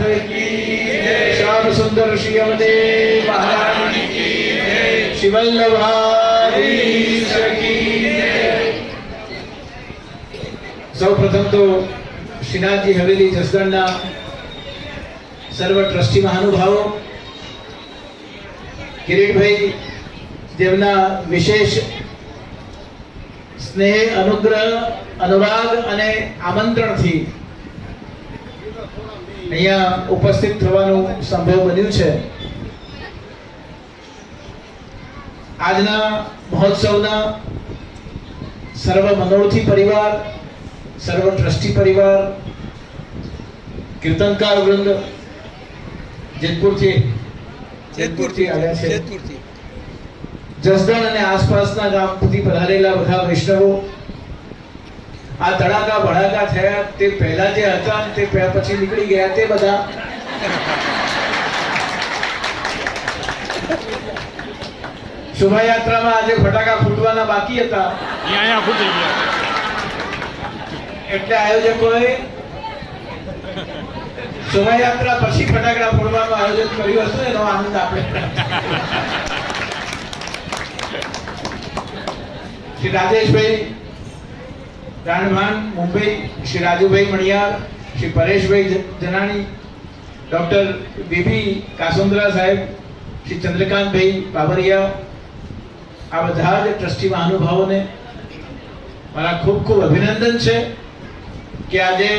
की जय। श्याम सुंदर श्री अवधेव महाराज की जय। श्री वल्लभाधीश की जय। સૌપ્રથમ તો શ્રીનાથજી હવેલી જસદણના સર્વ ટ્રસ્ટી મહાનુભાવો, કિરીટભાઈ જેમના વિશેષ સ્નેહ, અનુગ્રહ, અનુરાગ અને આમંત્રણથી અહીંયા ઉપસ્થિત થવાનું સંભવ બન્યું છે. આજના મહોત્સવના સર્વ મનોરથી પરિવાર, સર્વ ટ્રસ્ટી પરિવાર, કીર્તનકાર વૃંદ, જેતપુરથી આવ્યા છે, જસદણ અને આસપાસના ગામથી પધારેલા બધા વૈષ્ણવો, આ તડાકા ભડાકા થયા તે પહેલા જે હતા તે પછી નીકળી ગયા તે બધા, શોભાયાત્રામાં આજે ફટાકા ફૂટવાના બાકી હતા એટલે આયોજકોએ શોભાયાત્રા પછી ફટાકડા ફોડવાનું આયોજન કર્યું હતું. એનો આનંદ આપણે શ્રી રાજેશભાઈ રાણભાન મુંબઈ, શ્રી રાજુભાઈ મણિયાર, શ્રી પરેશભાઈ જનાણી, ડોક્ટર બીબી કાસુંદ્રા સાહેબ, શ્રી ચંદ્રકાંતભાઈ બાબરિયા, આ બધા જ ટ્રસ્ટી મહાનુભાવોને મારા ખૂબ ખૂબ અભિનંદન છે કે આજે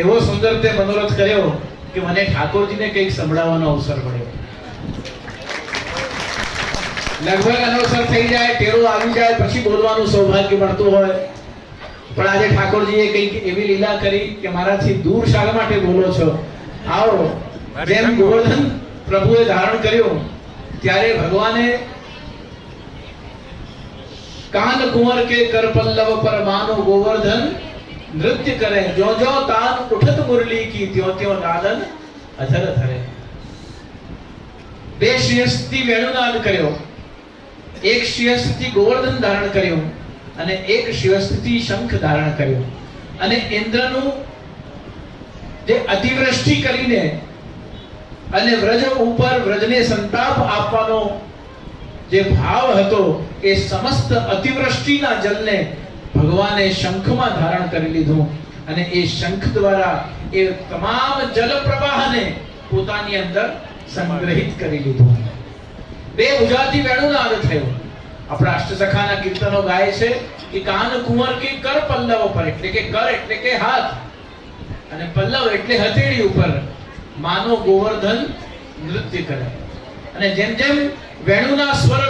એવો સુંદર તે મનોરથ કર્યો કે મને ઠાકોરજીને કંઈક સંભળાવવાનો અવસર મળ્યો. લગભગ અનવસર થઈ જાય, ટેરો આવી જાય પછી બોલવાનું સૌભાગ્ય મળતું હોય, પણ આજે ઠાકોરજીએ કંઈક એવી લીલા કરી કે મારાથી દૂર શા માટે બોલો છો, આવો. જેમ ગોવર્ધન પ્રભુએ ધારણ કર્યો ત્યારે ભગવાને કાન કુંવર કે કર પલ્લવ પર માનો ગોવર્ધન નૃત્ય કરે, જો જો તાન ઉઠત મુરલી કી ત્યો ત્યો નાદન અધર ધરે. બે શ્રેષ્ઠથી વેણુનાદ કર્યો, એક શ્રેષ્ઠથી ગોવર્ધન ધારણ કર્યું અને એક શ્રેષ્ઠથી શંખ ધારણ કર્યું. અને ઇન્દ્રનું જે અતિવૃષ્ટિ કરીને અને વ્રજ ઉપર વ્રજને સંતાપ આપવાનો જે ભાવ હતો એ સમસ્ત અતિવૃષ્ટિના જલને ભગવાને શંખમાં ધારણ કરી લીધું અને એ શંખ દ્વારા એ તમામ જલ પ્રવાહને પોતાની અંદર સંગ્રહિત કરી લીધું. બે ભુજાથી વેણુનાદ થયો. આપણા અષ્ટસખાના કીર્તનો ગાય છે કે કાન કુંવર કે કર પલ્લવ પર, એટલે કે કર એટલે કે હાથ અને પલ્લવ એટલે હથેળી ઉપર માનો ગોવર્ધન નૃત્ય કરે. અને જેમ જેમ વેણુના સ્વર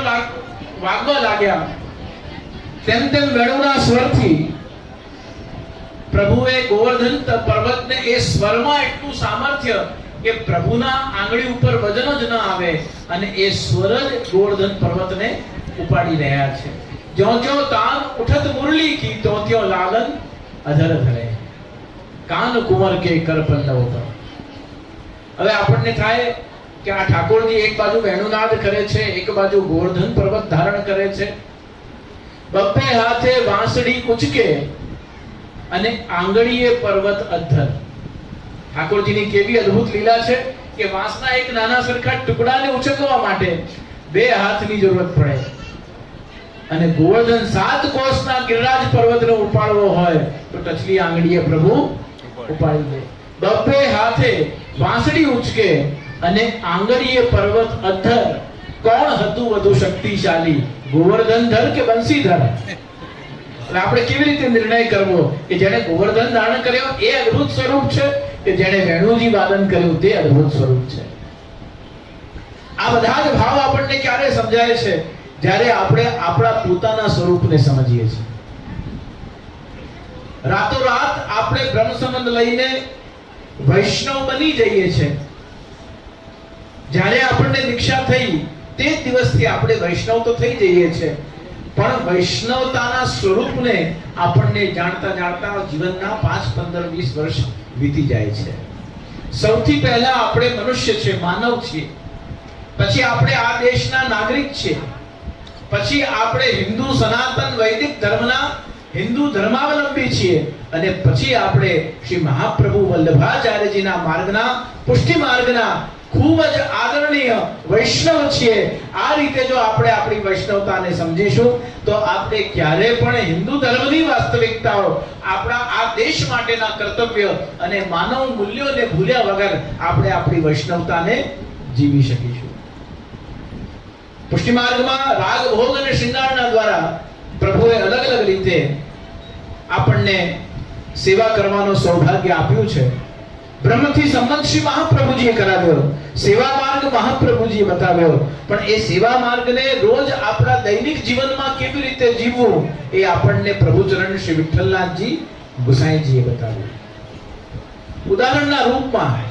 વાગવા લાગ્યા તેમ તેમ વેણુના સ્વરથી પ્રભુએ ગોવર્ધન પર્વતને એ સ્વરમાં એટલું સામર્થ્ય કે પ્રભુના આંગળી ઉપર વજન જ ન આવે અને એ સ્વર જ ગોવર્ધન પર્વતને ઉપાડી રહ્યા છે. જ્યો જ્યો તાન ઉઠત મુરલી કી ત્યો ત્યો લાલન અધર ધરે, કાન કુંવર કે કર પલ્લવ પર. હવે આપણને થાય કે આ ઠાકોરજી એક બાજુ વેણુનાદ કરે છે, એક બાજુ ગોવર્ધન પર્વત ધારણ કરે છે, બબ્બે હાથે વાંસળી ઉચકે અને આંગળીએ પર્વત અધ્ધર. ઠાકોરજીની કેવી અદ્ભુત લીલા છે કે વાંસના એક નાના સરખા ટુકડાને ઉચકવા માટે બે હાથની જરૂરત પડે અને ગોવર્ધન 7 કોસના ગિરિરાજ પર્વતને ઉપાડવો હોય તો ટચલી આંગળીએ પ્રભુ ઉપાડી દે. બબ્બે હાથે વાંસળી ઉચકે અને આંગળીએ પર્વત અધ્ધર. કોણ હતું વધુ શક્તિશાળી, ગોવર્ધનધર કે બંસીધર? એટલે આપણે કેવી રીતે નિર્ણય કરવો કે જેણે ગોવર્ધન ધારણ કર્યો એ અદ્ભુત સ્વરૂપ છે કે જેણે વેણુજી વાદન કર્યું તે અદ્ભુત સ્વરૂપ છે? આ બધા જ ભાવ આપણને ક્યારે સમજાય છે? જ્યારે આપણે આપણા પોતાના સ્વરૂપને સમજીએ છીએ. રાતોરાત આપણે બ્રહ્મ સંબંધ લઈને વૈષ્ણવ બની જઈએ છીએ. જ્યારે આપણને દીક્ષા થઈ તે દિવસથી આપણે વૈષ્ણવ તો થઈ જઈએ છીએ, પણ વૈષ્ણવતાના સ્વરૂપને આપણને જાણતા જાણતા જીવનના 5, 15, 20 વર્ષ વીતી જાય છે. સૌથી પહેલા આપણે મનુષ્ય છે, માનવ છીએ, પછી આપણે આ દેશના નાગરિક છીએ, પછી આપણે હિન્દુ સનાતન વૈદિક ધર્મના હિન્દુ ધર્માવલંબી છીએ અને પછી આપણે શ્રી મહાપ્રભુ વલ્લભાચાર્યજીના માર્ગના પુષ્ટિ માર્ગના ખૂબ જ આદરણીય વૈષ્ણવ છીએ. આ રીતે જો આપણે આપણી વૈષ્ણવતાને સમજીશું તો આપણે ક્યારે પણ હિન્દુ ધર્મની વાસ્તવિકતાઓ, આપણા આ દેશ માટેના કર્તવ્ય અને માનવ મૂલ્યોને ભૂલ્યા વગર આપણે આપણી વૈષ્ણવતાને જીવી શકીશું. પુષ્ટિ માર્ગમાં રાગ ભોગ અને શૃંગારના દ્વારા પ્રભુએ અલગ અલગ રીતે આપણને સેવા કરવાનું સૌભાગ્ય આપ્યું છે. બ્રહ્મથી સંબંધ શ્રી મહાપ્રભુજીએ કરાવ્યો, સેવા માર્ગ મહાપ્રભુજીએ બતાવ્યો, પણ એ સેવા માર્ગને રોજ આપણા દૈનિક જીવનમાં કેવી રીતે જીવવું એ આપણને પ્રભુચરણ શ્રી વિઠ્ઠલનાથજી ગુસાઈજીએ બતાવ્યું. ઉદાહરણના રૂપમાં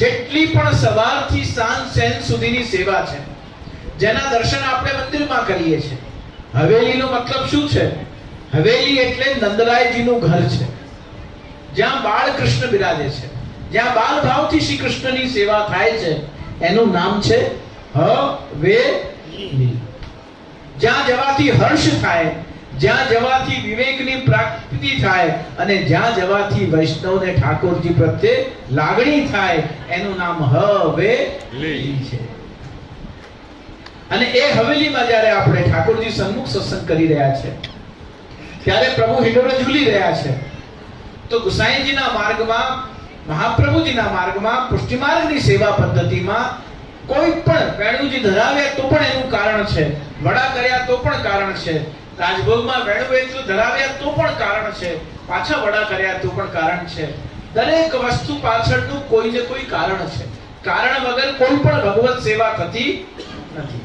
જેટલી પણ સવારથી સાંજ સેન સુધીની સેવા છે, જેના દર્શન આપણે મંદિરમાં કરીએ છીએ. હવેલીનો મતલબ શું છે? હવેલી એટલે નંદરાયજીનું ઘર છે, જ્યાં બાળ કૃષ્ણ બિરાજે છે, જ્યાં બાલ ભાવથી શ્રી કૃષ્ણની સેવા થાય છે. એનું નામ છે હવેલી. જ્યાં જવાથી હર્ષ થાય, જ્યાં જવાથી વિવેકની પ્રાપ્તિ થાય અને જ્યાં જવાથી વૈષ્ણવને ઠાકોરજી પ્રત્યે લાગણી થાય, એનું નામ હવેલી છે. અને એ હવેલીમાં જ્યારે આપણે ઠાકોરજી સન્મુખ સત્સંગ કરી રહ્યા છે, ત્યારે પ્રભુ હિંડોળે ઝૂલી રહ્યા છે, તો ગુસાઈજીના માર્ગમાં, મહાપ્રભુજીના માર્ગમાં, પુષ્ટિ માર્ગની સેવા પદ્ધતિમાં કોઈ પણ વેણુજી ધરાવ્યા તો પણ એનું કારણ છે, વડા કર્યા તો પણ કારણ છે, રાજભોગમાં વેણુ એટલું ધરાવ્યા તો પણ કારણ છે, પાછા વડા કર્યા તો પણ કારણ છે. દરેક વસ્તુ પાછળનું કોઈ ને કોઈ કારણ છે. કારણ વગર કોઈ પણ ભગવત સેવા થતી નથી.